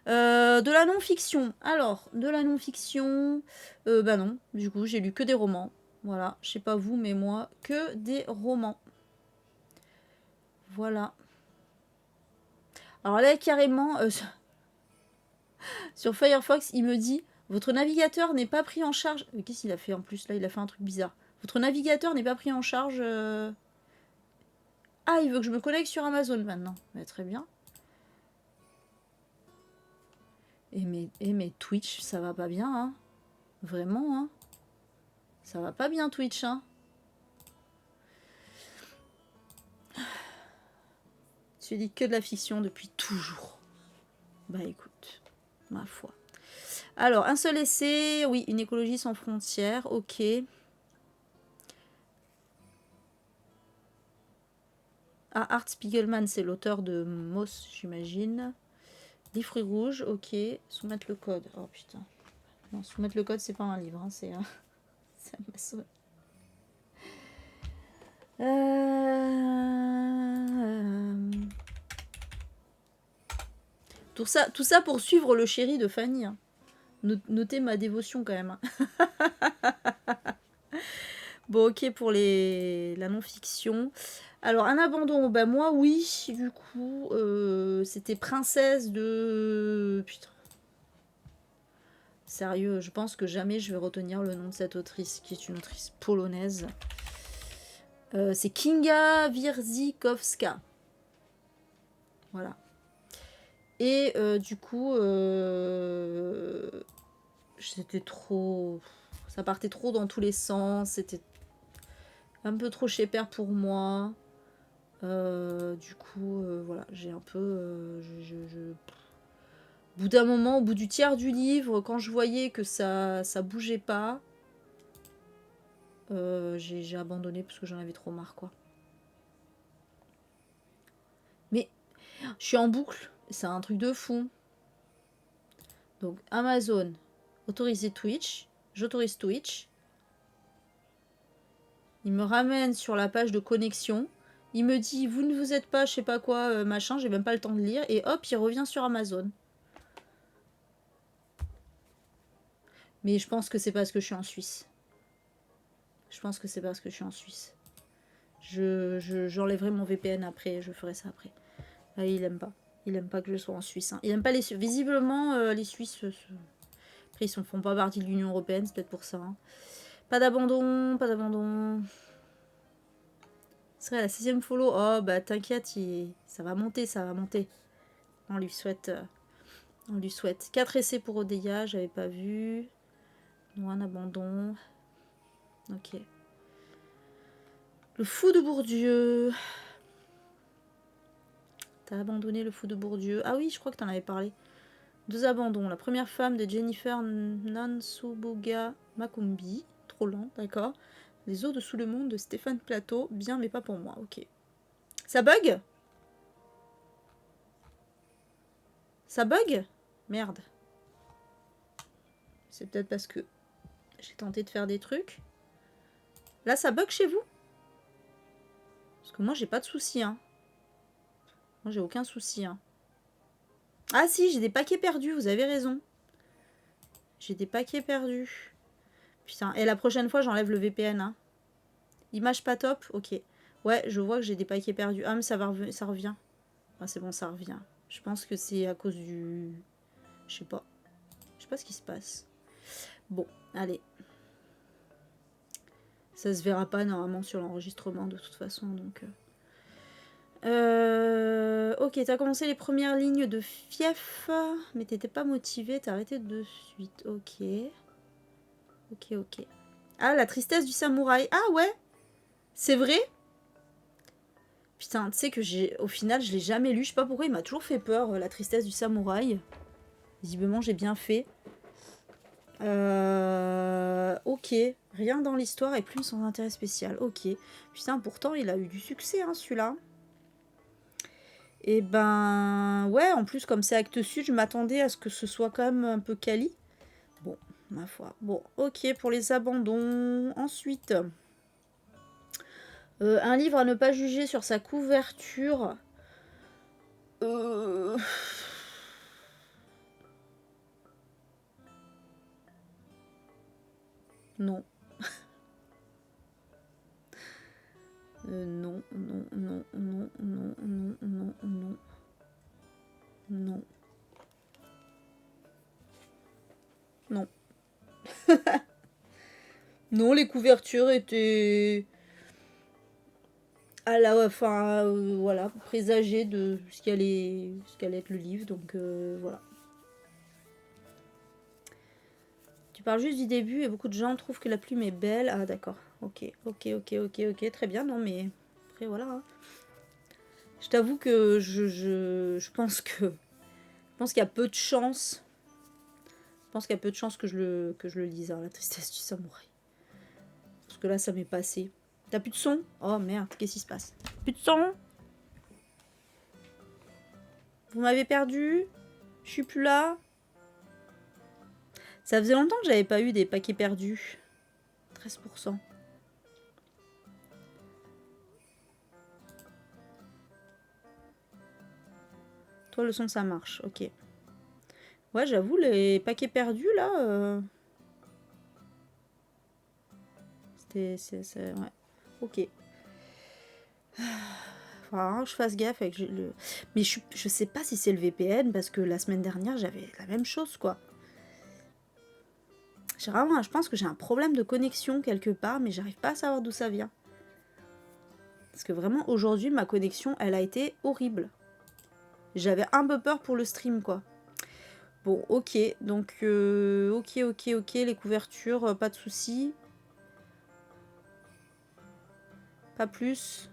de la non-fiction. Alors, de la non-fiction, bah non, du coup, j'ai lu que des romans. Voilà, je sais pas vous, mais moi, que des romans. Voilà. Alors là, carrément, sur Firefox, il me dit... Votre navigateur n'est pas pris en charge... Qu'est-ce qu'il a fait en plus là? Il a fait un truc bizarre. Votre navigateur n'est pas pris en charge... Ah, il veut que je me connecte sur Amazon maintenant. Bah, très bien. Et mais Twitch, ça va pas bien, hein. Vraiment, hein. Ça va pas bien, Twitch, hein. Tu dis que de la fiction depuis toujours. Bah écoute, ma foi. Alors, un seul essai, oui, une écologie sans frontières, ok. Ah, Art Spiegelman, c'est l'auteur de Moss, j'imagine. Les fruits rouges, ok. Soumettre le code. Oh putain. Non, soumettre le code, c'est pas un livre, hein, c'est Amazon. Tout ça pour suivre le chéri de Fanny. Hein. Notez ma dévotion quand même. Bon, ok pour la non-fiction. Alors, un abandon, bah moi oui, du coup, c'était Princesse de... Putain. Sérieux, je pense que jamais je vais retenir le nom de cette autrice, qui est une autrice polonaise. C'est Kinga Wierzykowska. Voilà. Et du coup, c'était trop... Ça partait trop dans tous les sens. C'était un peu trop chez père pour moi. Du coup, voilà, j'ai un peu... Au bout d'un moment, au bout du tiers du livre, quand je voyais que ça bougeait pas, j'ai abandonné parce que j'en avais trop marre, quoi. Mais je suis en boucle, c'est un truc de fou. Donc Amazon, autoriser Twitch, j'autorise Twitch. Il me ramène sur la page de connexion. Il me dit, vous ne vous êtes pas, je sais pas quoi, machin, j'ai même pas le temps de lire. Et hop, il revient sur Amazon. Mais je pense que c'est parce que je suis en Suisse. Je pense que c'est parce que je suis en Suisse. J'enlèverai mon VPN après, je ferai ça après. Ah, il aime pas. Il aime pas que je sois en Suisse. Hein. Il aime pas les Suisses. Visiblement, les Suisses... Après, ils ne font pas partie de l'Union Européenne, c'est peut-être pour ça. Hein. Pas d'abandon, pas d'abandon. Ce serait la 6ème follow. Oh, bah t'inquiète, ça va monter, ça va monter. On lui souhaite... On lui souhaite. 4 essais pour Odeya, j'avais pas vu. Non, un abandon. Ok. Le fou de Bourdieu. T'as abandonné le fou de Bourdieu. Ah oui, je crois que t'en avais parlé. 2 abandons. La première femme de Jennifer Nansubuga Makumbi. Trop lent, d'accord. Les eaux de sous le monde de Stéphane Plateau. Bien, mais pas pour moi. Ok. Ça bug? Ça bug? Merde. C'est peut-être parce que j'ai tenté de faire des trucs. Là, ça bug chez vous? Parce que moi, j'ai pas de soucis. Hein. Moi, j'ai aucun souci. Hein. Ah si, j'ai des paquets perdus. Vous avez raison. J'ai des paquets perdus. Putain. Et la prochaine fois, j'enlève le VPN. Hein. Image pas top? Ok. Ouais, je vois que j'ai des paquets perdus. Ah, mais ça revient. Ah, c'est bon, ça revient. Je pense que c'est à cause du... Je sais pas. Je sais pas ce qui se passe. Bon, allez. Ça se verra pas normalement sur l'enregistrement de toute façon, donc... Ok, t'as commencé les premières lignes de fief, mais t'étais pas motivé, t'as arrêté de suite. Ok. Ok, ok. Ah, la tristesse du samouraï. Ah ouais? C'est vrai? Putain, tu sais que au final, je l'ai jamais lu. Je sais pas pourquoi, il m'a toujours fait peur, la tristesse du samouraï. Visiblement, j'ai bien fait. Ok. Rien dans l'histoire et plus sans intérêt spécial. Ok. Putain, pourtant, il a eu du succès, hein, celui-là. Et ben... Ouais, en plus, comme c'est Actes Sud, je m'attendais à ce que ce soit quand même un peu quali. Bon, ma foi. Bon, ok, pour les abandons. Ensuite... un livre à ne pas juger sur sa couverture. Non. Non, non, non, non, non, non, non, non. Non. Non. Non, les couvertures étaient... à la fin, voilà, présagées de ce qu'allait être le livre, donc voilà. Tu parles juste du début et beaucoup de gens trouvent que la plume est belle. Ah d'accord, ok, ok, ok, ok, ok, très bien, non mais après voilà. Hein. Je t'avoue que je pense que qu'il y a peu de chance. Je pense qu'il y a peu de chance que je le lise, hein, La tristesse du samouraï. Parce que là, ça m'est passé. T'as plus de son? Oh merde, qu'est-ce qui se passe? Plus de son? Vous m'avez perdu? Je suis plus là? Ça faisait longtemps que j'avais pas eu des paquets perdus. 13%. Toi, le son, ça marche. Ok. Ouais, j'avoue, les paquets perdus, là... C'était... Ouais. Ok. Enfin, je fasse gaffe avec le... Mais je sais pas si c'est le VPN, parce que la semaine dernière, j'avais la même chose, quoi. Je pense que j'ai un problème de connexion quelque part, mais j'arrive pas à savoir d'où ça vient. Parce que vraiment, aujourd'hui, ma connexion, elle a été horrible. J'avais un peu peur pour le stream, quoi. Bon, ok. Donc, ok. Les couvertures, pas de soucis. Pas plus.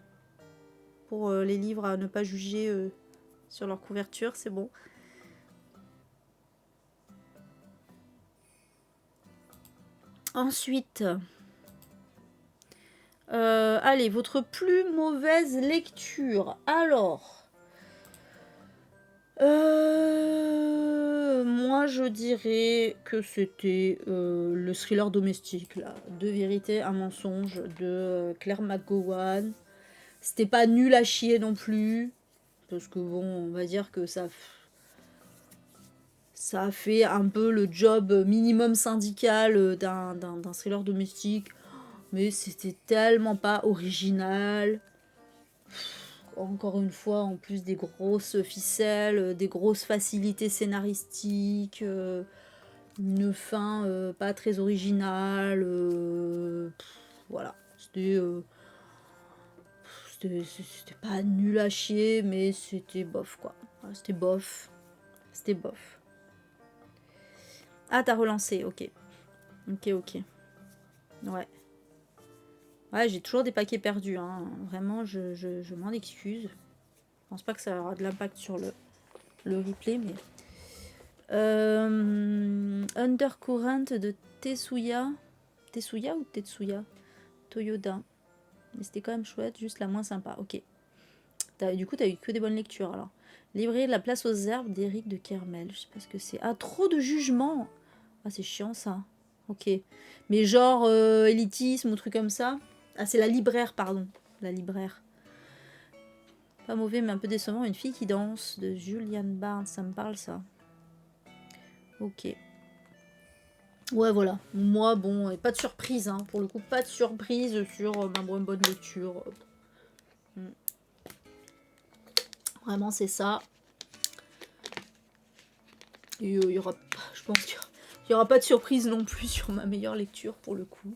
Pour les livres à ne pas juger sur leur couverture, c'est bon. Ensuite, allez, votre plus mauvaise lecture. Alors, moi je dirais que c'était le thriller domestique, là. Deux vérités, un mensonge de Claire McGowan. C'était pas nul à chier non plus. Parce que bon, on va dire que ça a fait un peu le job minimum syndical d'un thriller domestique. Mais c'était tellement pas original. Encore une fois, en plus des grosses ficelles, des grosses facilités scénaristiques, une fin pas très originale. Voilà. C'était pas nul à chier, mais c'était bof, quoi. Voilà, c'était bof. C'était bof. Ah, t'as relancé, ok. Ok. Ouais. Ouais, j'ai toujours des paquets perdus, hein. Vraiment, je m'en excuse. Je pense pas que ça aura de l'impact sur le replay, mais... Undercurrent de Tetsuya. Tetsuya ou Tetsuya Toyoda. Mais c'était quand même chouette, juste la moins sympa. Ok. Du coup, t'as eu que des bonnes lectures, alors. Librairie de la place aux herbes d'Éric de Kermel. Je sais pas ce que c'est. Ah, trop de jugements. Ah, c'est chiant, ça. Ok. Mais genre élitisme ou truc comme ça. Ah, c'est la libraire, pardon. La libraire. Pas mauvais, mais un peu décevant. Une fille qui danse de Julianne Barnes. Ça me parle, ça. Ok. Ouais, voilà. Moi, bon, et pas de surprise, hein. Pour le coup, pas de surprise sur ma bonne lecture. Vraiment, c'est ça. Et y aura, je pense qu'il n'y aura pas de surprise non plus sur ma meilleure lecture, pour le coup.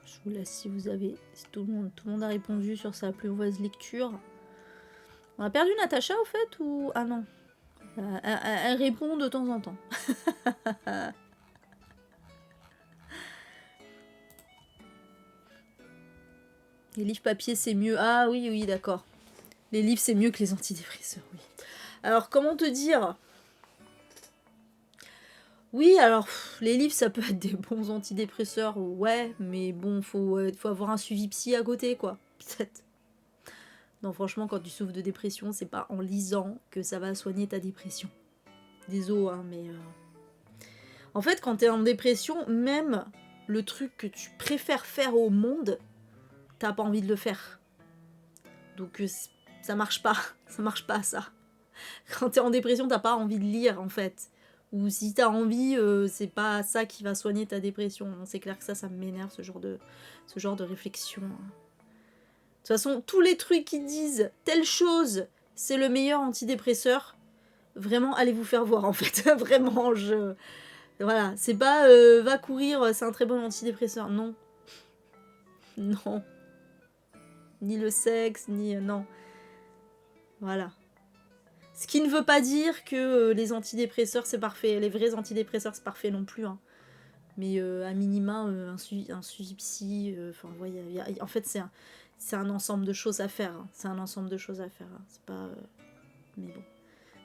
Je vous laisse si vous avez... Si tout le monde a répondu sur sa plus mauvaise lecture. On a perdu Natacha, au fait, ou... Ah non. Elle répond de temps en temps. Les livres papier, c'est mieux. Ah oui, d'accord. Les livres, c'est mieux que les antidépresseurs, oui. Alors, comment te dire? Oui, alors, les livres, ça peut être des bons antidépresseurs, ouais, mais bon, faut avoir un suivi psy à côté, quoi. Peut-être. Non, franchement, quand tu souffres de dépression, c'est pas en lisant que ça va soigner ta dépression. Désolé, hein, mais... En fait, quand t'es en dépression, même le truc que tu préfères faire au monde, t'as pas envie de le faire. Donc, ça marche pas. Ça marche pas, ça. Quand t'es en dépression, t'as pas envie de lire, en fait. Ou si t'as envie, c'est pas ça qui va soigner ta dépression. C'est clair que ça m'énerve, ce genre de réflexion. De toute façon, tous les trucs qui disent telle chose, c'est le meilleur antidépresseur, vraiment, allez vous faire voir, en fait. Vraiment, Voilà, c'est pas va courir, c'est un très bon antidépresseur. Non. Non. Ni le sexe, ni... non. Voilà. Ce qui ne veut pas dire que les antidépresseurs, c'est parfait. Les vrais antidépresseurs, c'est parfait non plus. Hein. Mais à minima, un suivi psy... Enfin, en fait, c'est un ensemble de choses à faire. Hein. C'est un ensemble de choses à faire. Hein. C'est pas... mais bon.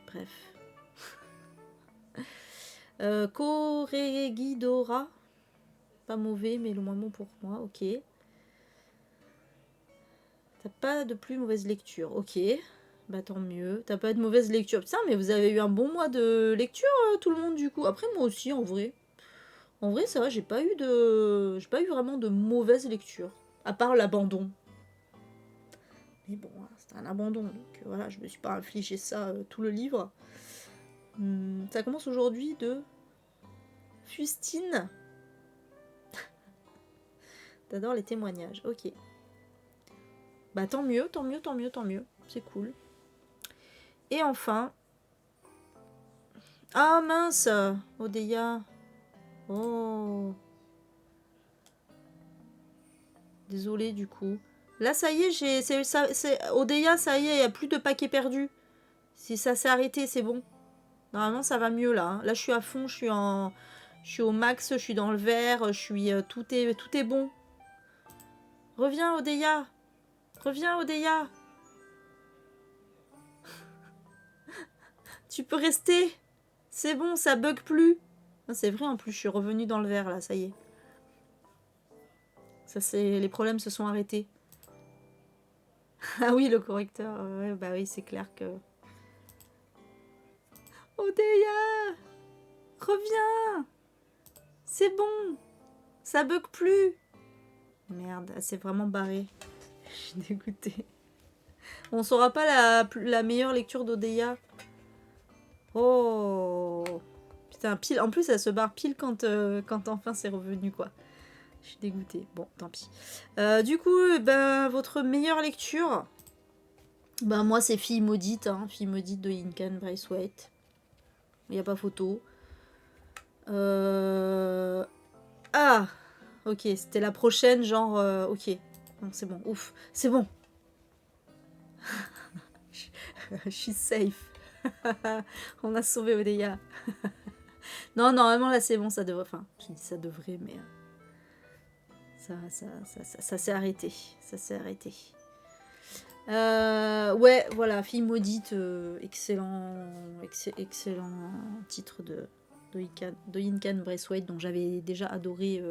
Bref. Corregidora. Pas mauvais, mais le moins bon pour moi. Ok. T'as pas de plus mauvaise lecture. Ok. Bah tant mieux. T'as pas de mauvaise lecture. Putain, mais vous avez eu un bon mois de lecture, tout le monde, du coup. Après, moi aussi, en vrai. En vrai, ça va, j'ai pas eu vraiment de mauvaise lecture. À part l'abandon. Mais bon, c'était un abandon. Donc voilà, je me suis pas infligé ça tout le livre. Ça commence aujourd'hui de Fustine. T'adores les témoignages. Ok. Bah tant mieux. C'est cool. Et enfin... Ah mince, Odeya. Oh. Désolée du coup. Là, ça y est, Odeya, ça y est, il n'y a plus de paquets perdus. Si ça s'est arrêté, c'est bon. Normalement, ça va mieux là. Hein. Là, je suis à fond, je suis au max, je suis dans le vert, tout est bon. Reviens, Odeya. Reviens, Odeya. Tu peux rester. C'est bon, ça bug plus. C'est vrai, en plus, je suis revenue dans le vert là, ça y est. Ça, c'est... Les problèmes se sont arrêtés. Ah oui, le correcteur. Ouais, bah oui, c'est clair que... Odeya, reviens. C'est bon. Ça bug plus. Merde, elle s'est vraiment barrée. Je suis dégoûtée. On saura pas la meilleure lecture d'Odeya. Oh. Putain, pile. En plus, elle se barre pile quand enfin c'est revenu, quoi. Je suis dégoûtée. Bon, tant pis. Du coup, ben, votre meilleure lecture... Ben, moi, c'est Fille maudite, hein. Fille maudite de Incan Braithwaite. Il n'y a pas photo. Ah, ok, c'était la prochaine, genre... ok, bon, c'est bon, ouf, c'est bon. Je suis safe. On a sauvé Odeya. Non, normalement, là, c'est bon, ça devrait... Enfin, je dis ça devrait, mais... Ça s'est arrêté. Ça s'est arrêté. Ouais, voilà, Fille maudite, excellent titre de Incan Braithwaite, dont j'avais déjà adoré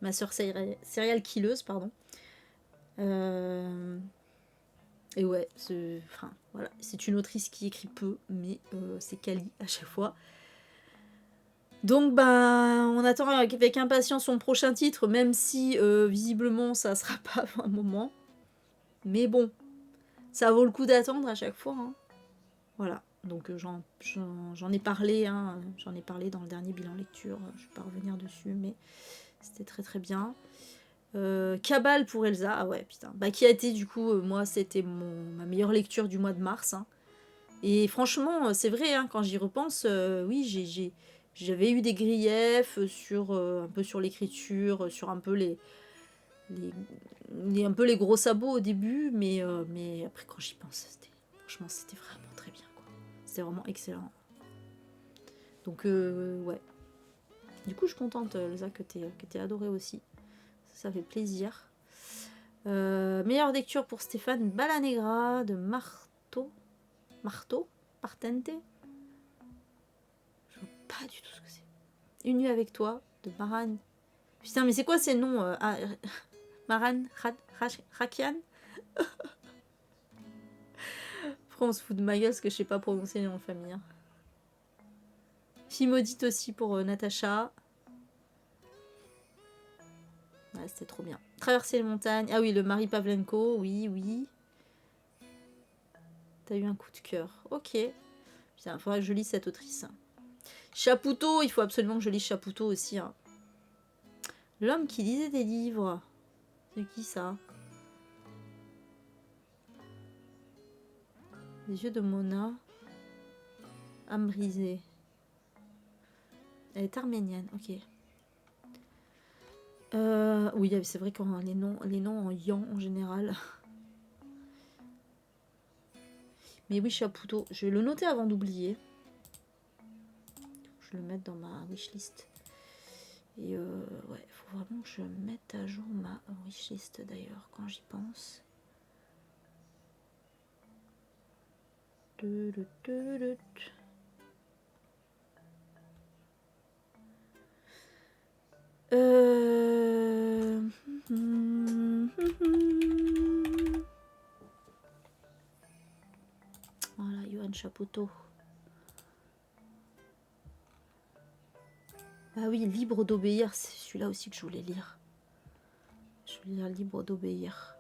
Ma sœur serial killeuse, pardon. Et ouais, voilà, c'est une autrice qui écrit peu, mais c'est quali à chaque fois. Donc ben, on attend avec impatience son prochain titre, même si visiblement ça sera pas avant un moment. Mais bon, ça vaut le coup d'attendre à chaque fois. Hein. Voilà, donc j'en ai parlé, hein, j'en ai parlé dans le dernier bilan lecture. Je vais pas revenir dessus, mais c'était très très bien. Cabal pour Elsa, ah ouais, putain. Bah, qui a été du coup, moi c'était ma meilleure lecture du mois de mars. Hein. Et franchement, c'est vrai, hein, quand j'y repense, oui, j'avais eu des griefs sur un peu sur l'écriture, sur un peu un peu les gros sabots au début, mais après quand j'y pense, franchement c'était vraiment très bien, quoi. C'était vraiment excellent. Donc ouais. Du coup, je suis contente, Elsa, que t'aies adoré aussi. Ça fait plaisir. Meilleure lecture pour Stéphane Balanegra de Marteau Partente. Je vois pas du tout ce que c'est. Une nuit avec toi de Maran. Putain, mais c'est quoi ces noms Maran Rakian. Pourquoi on se fout de ma gueule parce que je sais pas prononcer les noms de famille. Hein. Fille maudite aussi pour Natacha. Ouais, c'était trop bien. Traverser les montagnes. Ah oui, le Marie Pavlenko. Oui, oui. T'as eu un coup de cœur. Ok. Putain, il faudrait que je lise cette autrice. Chapoutot, il faut absolument que je lise Chapoutot aussi. Hein. L'homme qui lisait des livres. C'est qui ça? Les yeux de Mona. Âme brisée. Elle est arménienne, ok. Oui, c'est vrai que les noms en yan en général. Mais oui, Chapoutot. Je vais le noter avant d'oublier. Je vais le mettre dans ma wishlist. Et ouais, il faut vraiment que je mette à jour ma wishlist d'ailleurs quand j'y pense. Voilà, Johan Chapoutot. Ah oui, Libre d'obéir, c'est celui-là aussi que je voulais lire. Je voulais lire Libre d'obéir.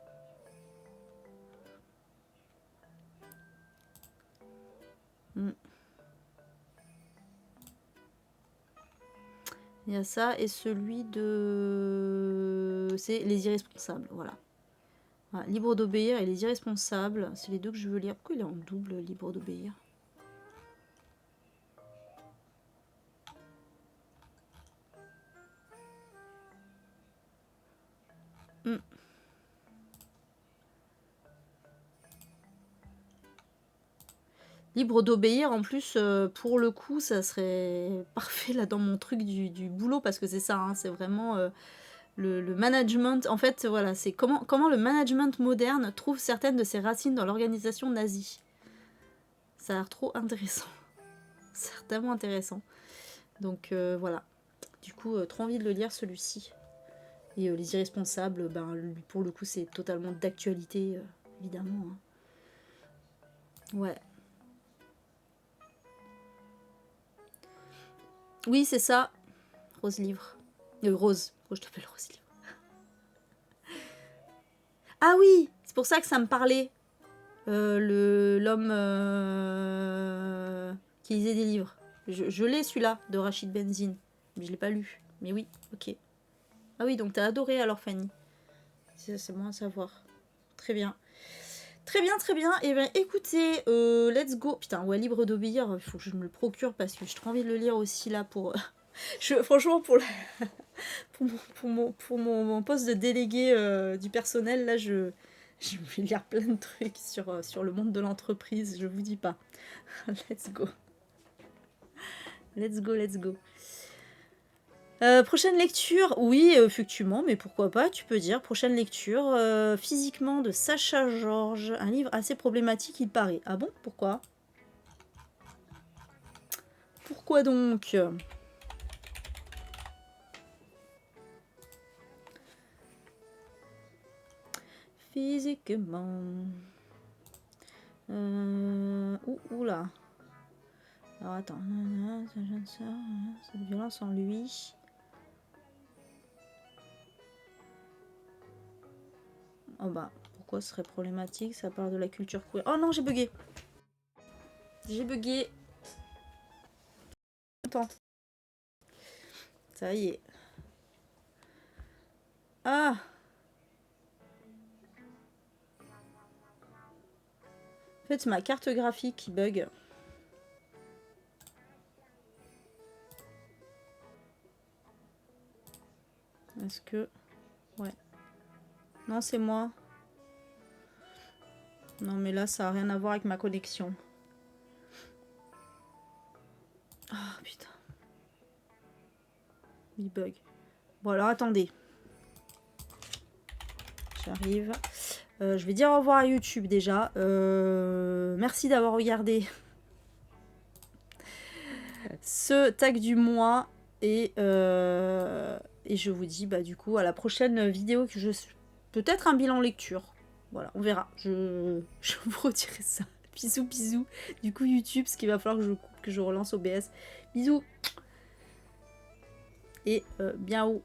Il y a ça et celui de... C'est Les Irresponsables, voilà. Voilà. Libre d'obéir et Les Irresponsables, c'est les deux que je veux lire. Pourquoi il est en double, Libre d'obéir? Libre d'obéir, en plus, pour le coup, ça serait parfait là dans mon truc du boulot, parce que c'est ça, hein, c'est vraiment le management. En fait, voilà, c'est comment le management moderne trouve certaines de ses racines dans l'organisation nazie. Ça a l'air trop intéressant. C'est tellement intéressant. Donc voilà. Du coup, trop envie de le lire celui-ci. Et Les Irresponsables, ben, lui, pour le coup, c'est totalement d'actualité, évidemment. Hein. Ouais. Oui, c'est ça. Rose Livre. Rose. Oh, je t'appelle Rose Livre. Ah oui, c'est pour ça que ça me parlait. L'homme qui lisait des livres. Je l'ai celui-là, de Rachid Benzine. Mais je l'ai pas lu. Mais oui, ok. Ah oui, donc t'as adoré alors Fanny. C'est bon à savoir. Très bien. Très bien, très bien. Et bien écoutez, let's go. Putain, ouais, Libre d'obéir, il faut que je me le procure parce que j'ai trop envie de le lire aussi là pour... franchement, pour mon poste de délégué du personnel, là, je vais lire plein de trucs sur le monde de l'entreprise, je vous dis pas. Let's go. Let's go, let's go. Prochaine lecture, oui, effectivement, mais pourquoi pas, tu peux dire. Prochaine lecture, Physiquement de Sacha Georges, un livre assez problématique, il paraît. Ah bon, pourquoi? Pourquoi donc? Physiquement... Oula. Alors attends. Cette violence en lui. Oh bah, pourquoi ce serait problématique? Ça parle de la culture queer. Oh non, j'ai bugué. J'ai bugué. Attends. Ça y est. Ah! En fait, c'est ma carte graphique qui bug. Est-ce que... Ouais. Non, c'est moi. Non, mais là, ça n'a rien à voir avec ma connexion. Ah, putain. Il bug. Bon, alors, attendez. J'arrive. Je vais dire au revoir à YouTube, déjà. Merci d'avoir regardé ce tag du mois. Et je vous dis, bah, du coup, à la prochaine vidéo que je... Peut-être un bilan lecture. Voilà, on verra. Je vous redirai ça. Bisous, bisous. Du coup, YouTube, ce qu'il va falloir que je relance OBS. Bisous. Et bien haut.